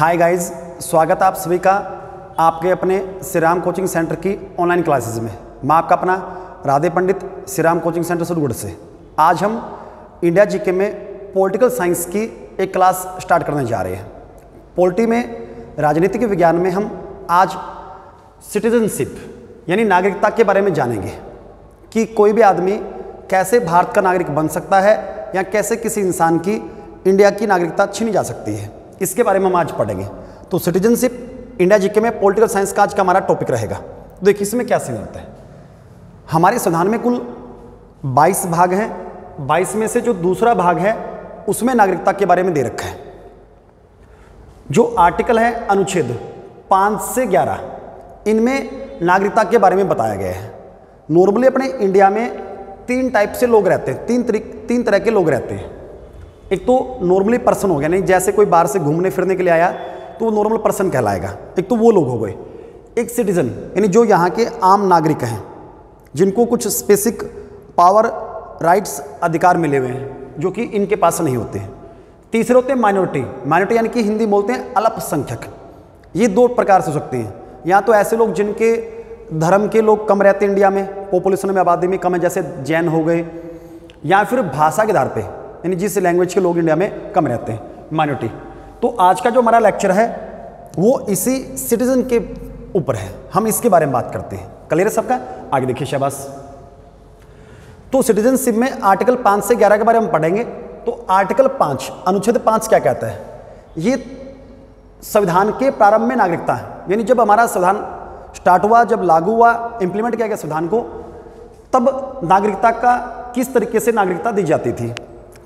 Hi guys, स्वागत है आप सभी का आपके अपने श्री राम कोचिंग सेंटर की ऑनलाइन क्लासेस में। मैं आपका अपना राधे पंडित श्री राम कोचिंग सेंटर सुरगुड़ से। आज हम इंडिया जीके में पॉलिटिकल साइंस की एक क्लास स्टार्ट करने जा रहे हैं। पॉलिटी में राजनीतिक विज्ञान में हम आज सिटीजनशिप यानी नागरिकता के बारे में जानेंगे कि कोई भी आदमी कैसे भारत का नागरिक बन सकता है या कैसे किसी इंसान की इंडिया की नागरिकता छीनी जा सकती है, इसके बारे में हम आज पढ़ेंगे। तो सिटीजनशिप इंडिया जीके में पॉलिटिकल साइंस का आज का हमारा टॉपिक रहेगा। तो देखिए इसमें क्या सीन होता है। हमारे संविधान में कुल 22 भाग हैं। 22 में से जो दूसरा भाग है उसमें नागरिकता के बारे में दे रखा है। जो आर्टिकल है अनुच्छेद 5 से 11, इनमें नागरिकता के बारे में बताया गया है। नॉर्मली अपने इंडिया में 3 टाइप से लोग रहते हैं, तीन तरह के लोग रहते हैं। एक तो नॉर्मली पर्सन हो गया, नहीं जैसे कोई बाहर से घूमने फिरने के लिए आया तो वो नॉर्मल पर्सन कहलाएगा। एक तो वो लोग हो गए। एक सिटीजन यानी जो यहाँ के आम नागरिक हैं, जिनको कुछ स्पेसिफिक पावर, राइट्स, अधिकार मिले हुए हैं जो कि इनके पास नहीं होते हैं। तीसरे होते हैं माइनॉरिटी यानी कि हिंदी बोलते हैं अल्पसंख्यक। ये 2 प्रकार से हो सकते हैं। या तो ऐसे लोग जिनके धर्म के लोग कम रहते हैं इंडिया में, पॉपुलेशन में आबादी में कम है, जैसे जैन हो गए, या फिर भाषा के आधार पे यानी जिस लैंग्वेज के लोग इंडिया में कम रहते हैं, माइनॉरिटी। तो आज का जो हमारा लेक्चर है वो इसी सिटीजन के ऊपर है। हम इसके बारे में बात करते हैं। क्लियर है सबका? आगे देखिए शाबाश। तो सिटीजनशिप में आर्टिकल 5 से 11 के बारे में हम पढ़ेंगे। तो आर्टिकल 5 अनुच्छेद 5 क्या कहता है? ये संविधान के प्रारंभ में नागरिकता है, यानी जब हमारा संविधान स्टार्ट हुआ, जब लागू हुआ, इंप्लीमेंट किया गया संविधान को, तब नागरिकता का किस तरीके से नागरिकता दी जाती थी।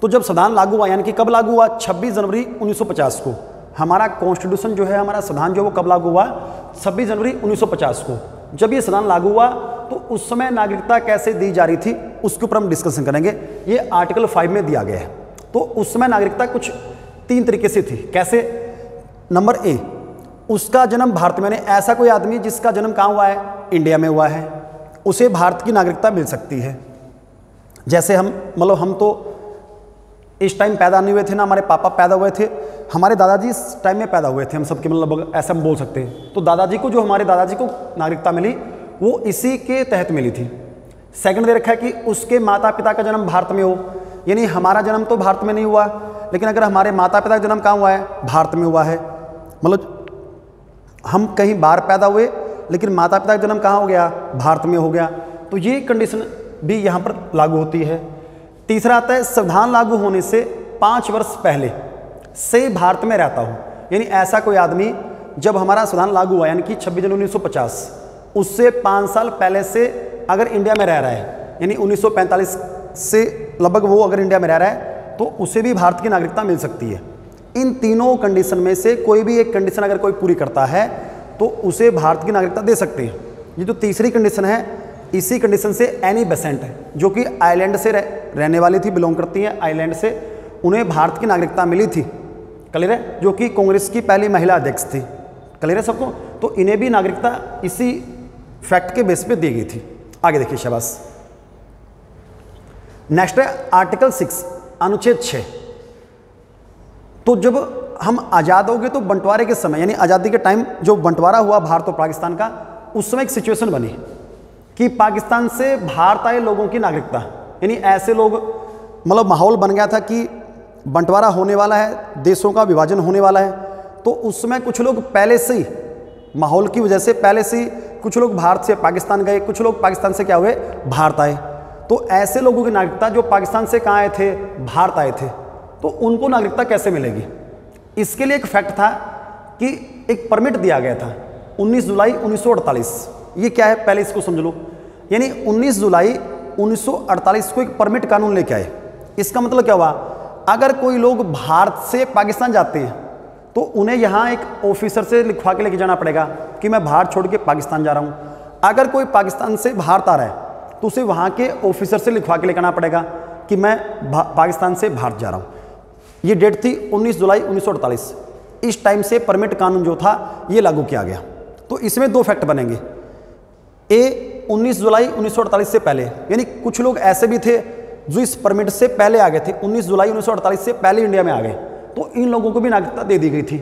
तो जब संविधान लागू हुआ, यानी कि कब लागू हुआ? 26 जनवरी 1950 को। हमारा कॉन्स्टिट्यूशन जो है, हमारा संविधान जो वो कब लागू हुआ? 26 जनवरी 1950 को। जब ये संविधान लागू हुआ तो उस समय नागरिकता कैसे दी जा रही थी उसके ऊपर हम डिस्कशन करेंगे। ये आर्टिकल 5 में दिया गया है। तो उस समय नागरिकता कुछ 3 तरीके से थी। कैसे? नंबर ए, उसका जन्म भारत में, ऐसा कोई आदमी जिसका जन्म कहाँ हुआ है? इंडिया में हुआ है, उसे भारत की नागरिकता मिल सकती है। जैसे हम तो इस टाइम पैदा नहीं हुए थे ना, हमारे पापा पैदा हुए थे, हमारे दादाजी इस टाइम में पैदा हुए थे, हम सबके मतलब ऐसा हम बोल सकते हैं। तो दादाजी को, जो हमारे दादाजी को नागरिकता मिली वो इसी के तहत मिली थी। सेकंड दे रखा है कि उसके माता पिता का जन्म भारत में हो, यानी हमारा जन्म तो भारत में नहीं हुआ, लेकिन अगर हमारे माता पिता का जन्म कहाँ हुआ है? भारत में हुआ है। मतलब हम कहीं बाहर पैदा हुए लेकिन माता पिता का जन्म कहाँ हो गया? भारत में हो गया। तो ये कंडीशन भी यहाँ पर लागू होती है। तीसरा आता है संविधान लागू होने से 5 वर्ष पहले से भारत में रहता हूँ, यानी ऐसा कोई आदमी जब हमारा संविधान लागू हुआ यानी कि 26 जनवरी 1950, उससे 5 साल पहले से अगर इंडिया में रह रहा है, यानी 1945 से लगभग वो अगर इंडिया में रह रहा है तो उसे भी भारत की नागरिकता मिल सकती है। इन तीनों कंडीशन में से कोई भी एक कंडीशन अगर कोई पूरी करता है तो उसे भारत की नागरिकता दे सकते हैं। ये जो तीसरी कंडीशन है, इसी कंडीशन से एनी बेसेंट है, जो कि आइलैंड से रहने वाली थी, बिलोंग करती हैं आइलैंड से, उन्हें भारत की नागरिकता मिली थी। क्लियर है? जो कि कांग्रेस की पहली महिला अध्यक्ष थी। क्लियर है सबको? तो इन्हें भी नागरिकता इसी फैक्ट के बेस पे दी गई थी। आगे देखिए शाबाश। नेक्स्ट है आर्टिकल 6 अनुच्छेद 6। तो जब हम आज़ाद हो गए तो बंटवारे के समय, यानी आज़ादी के टाइम जो बंटवारा हुआ भारत और पाकिस्तान का, उस समय एक सिचुएशन बनी कि पाकिस्तान से भारत आए लोगों की नागरिकता, यानी ऐसे लोग, मतलब माहौल बन गया था कि बंटवारा होने वाला है, देशों का विभाजन होने वाला है। तो उस समय कुछ लोग पहले से ही माहौल की वजह से पहले से ही कुछ लोग भारत से पाकिस्तान गए, कुछ लोग पाकिस्तान से क्या हुए? भारत आए। तो ऐसे लोगों की नागरिकता जो पाकिस्तान से कहाँ आए थे? भारत आए थे, तो उनको नागरिकता कैसे मिलेगी? इसके लिए एक फैक्ट था कि एक परमिट दिया गया था 19 जुलाई 1948। ये क्या है पहले इसको समझ लो। यानी 19 जुलाई 1948 को एक परमिट कानून लेके आए। इसका मतलब क्या हुआ? अगर कोई लोग भारत से पाकिस्तान जाते हैं तो उन्हें यहाँ एक ऑफिसर से लिखवा के लेके जाना पड़ेगा कि मैं भारत छोड़ के पाकिस्तान जा रहा हूँ। अगर कोई पाकिस्तान से भारत आ रहा है तो उसे वहाँ के ऑफिसर से लिखवा के लेके आना पड़ेगा कि मैं पाकिस्तान से भारत जा रहा हूँ। ये डेट थी 19 जुलाई 1948। इस टाइम से परमिट कानून जो था ये लागू किया गया। तो इसमें 2 फैक्ट बनेंगे। ए 19 जुलाई 1948 से पहले, यानी कुछ लोग ऐसे भी थे जो इस परमिट से पहले आ गए थे, 19 जुलाई 1948 से पहले इंडिया में आ गए, तो इन लोगों को भी नागरिकता दे दी गई थी।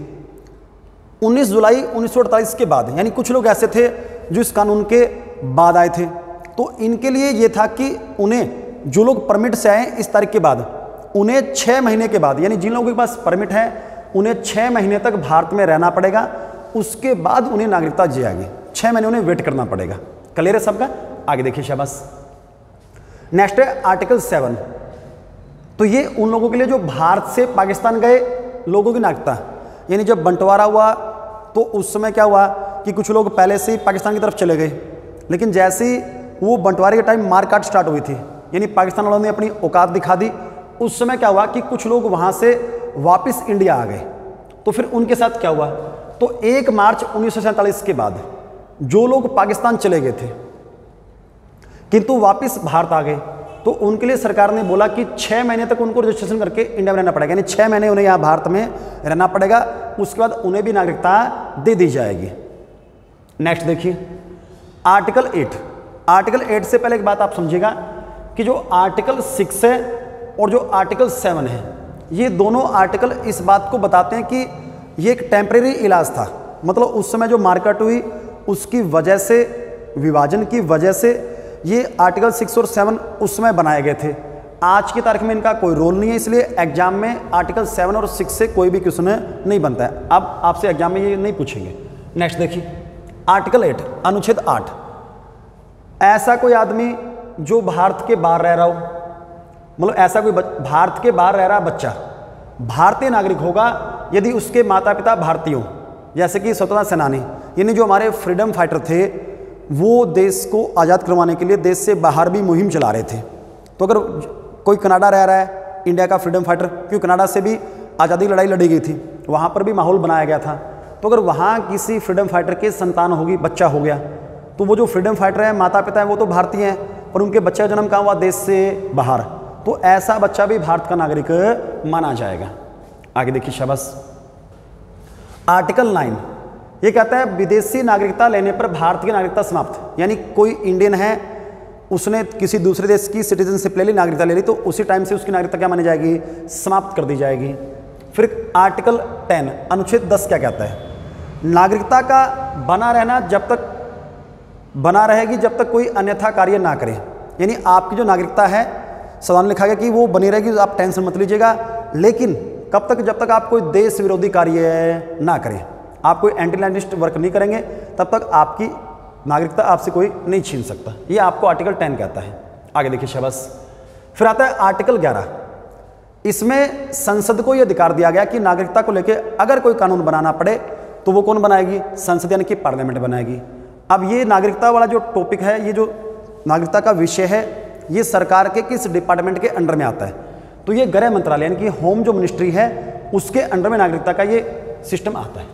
19 जुलाई 1948 के बाद, यानी कुछ लोग ऐसे थे जो इस कानून के बाद आए थे, तो इनके लिए ये था कि उन्हें, जो लोग परमिट से आए इस तारीख के बाद, उन्हें 6 महीने के बाद, यानी जिन लोगों के पास परमिट है उन्हें 6 महीने तक भारत में रहना पड़ेगा, उसके बाद उन्हें नागरिकता दी जाएगी। 6 महीने उन्हें वेट करना पड़ेगा। क्लियर है सबका? आगे देखिए शाबाश। नेक्स्ट है आर्टिकल 7। तो ये उन लोगों के लिए जो भारत से पाकिस्तान गए लोगों की नागरिकता, यानी जब बंटवारा हुआ तो उस समय क्या हुआ कि कुछ लोग पहले से ही पाकिस्तान की तरफ चले गए, लेकिन जैसे ही वो बंटवारे के टाइम मारकाट स्टार्ट हुई थी, यानी पाकिस्तान वालों ने अपनी औकात दिखा दी, उस समय क्या हुआ कि कुछ लोग वहाँ से वापस इंडिया आ गए। तो फिर उनके साथ क्या हुआ, तो 1 मार्च 1947 के बाद जो लोग पाकिस्तान चले गए थे किंतु वापस भारत आ गए, तो उनके लिए सरकार ने बोला कि 6 महीने तक उनको रजिस्ट्रेशन करके इंडिया में रहना पड़ेगा, यानी 6 महीने उन्हें यहाँ भारत में रहना पड़ेगा, उसके बाद उन्हें भी नागरिकता दे दी जाएगी। नेक्स्ट देखिए आर्टिकल 8। आर्टिकल 8 से पहले एक बात आप समझिएगा कि जो आर्टिकल 6 है और जो आर्टिकल 7 है, ये दोनों आर्टिकल इस बात को बताते हैं कि ये एक टेम्परेरी इलाज था। मतलब उस समय जो मारकाट हुई उसकी वजह से, विभाजन की वजह से ये आर्टिकल 6 और 7 उस समय बनाए गए थे। आज की तारीख में इनका कोई रोल नहीं है, इसलिए एग्जाम में आर्टिकल 7 और 6 से कोई भी क्वेश्चन नहीं बनता है। अब आपसे एग्जाम में ये नहीं पूछेंगे। नेक्स्ट देखिए आर्टिकल 8 अनुच्छेद 8। ऐसा कोई आदमी जो भारत के बाहर रह रहा हो, मतलब ऐसा कोई भारत के बाहर रह रहा बच्चा भारतीय नागरिक होगा यदि उसके माता पिता भारतीय हों, जैसे कि स्वतंत्रता सेनानी, यानी जो हमारे फ्रीडम फाइटर थे, वो देश को आज़ाद करवाने के लिए देश से बाहर भी मुहिम चला रहे थे। तो अगर कोई कनाडा रह रहा है, इंडिया का फ्रीडम फाइटर, क्योंकि कनाडा से भी आज़ादी लड़ाई लड़ी गई थी, वहाँ पर भी माहौल बनाया गया था, तो अगर वहाँ किसी फ्रीडम फाइटर के संतान होगी, बच्चा हो गया, तो वो जो फ्रीडम फाइटर है, माता पिता हैं, वो तो भारतीय हैं, पर उनके बच्चे का जन्म कहाँ हुआ, देश से बाहर, तो ऐसा बच्चा भी भारत का नागरिक माना जाएगा। आगे देखिए शाबाश। आर्टिकल 9 ये कहता है विदेशी नागरिकता लेने पर भारत की नागरिकता समाप्त, यानी कोई इंडियन है, उसने किसी दूसरे देश की सिटीजनशिप ले ली, नागरिकता ले ली, तो उसी टाइम से उसकी नागरिकता क्या मानी जाएगी, समाप्त कर दी जाएगी। फिर आर्टिकल 10 अनुच्छेद 10 क्या कहता है, नागरिकता का बना रहना जब तक बना रहेगी जब तक कोई अन्यथा कार्य ना करे, यानी आपकी जो नागरिकता है, सवाल लिखा गया कि वो बनी रहेगी, आप टेंशन मत लीजिएगा, लेकिन कब तक, जब तक आप कोई देश विरोधी कार्य ना करें, आप कोई एंटी लैंडिस्ट वर्क नहीं करेंगे, तब तक आपकी नागरिकता आपसे कोई नहीं छीन सकता। ये आपको आर्टिकल 10 कहता है। आगे देखिए शाबाश। फिर आता है आर्टिकल 11। इसमें संसद को यह अधिकार दिया गया कि नागरिकता को लेकर अगर कोई कानून बनाना पड़े तो वो कौन बनाएगी, संसद यानी कि पार्लियामेंट बनाएगी। अब ये नागरिकता वाला जो टॉपिक है, ये जो नागरिकता का विषय है, ये सरकार के किस डिपार्टमेंट के अंडर में आता है, तो ये गृह मंत्रालय यानी कि होम जो मिनिस्ट्री है उसके अंडर में नागरिकता का ये सिस्टम आता है।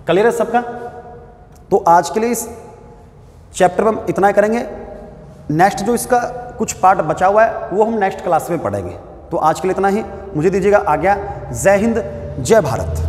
क्लियर है सबका? तो आज के लिए इस चैप्टर में हम इतना ही करेंगे। नेक्स्ट जो इसका कुछ पार्ट बचा हुआ है वो हम नेक्स्ट क्लास में पढ़ेंगे। तो आज के लिए इतना ही, मुझे दीजिएगा आज्ञा। जय हिंद, जय भारत।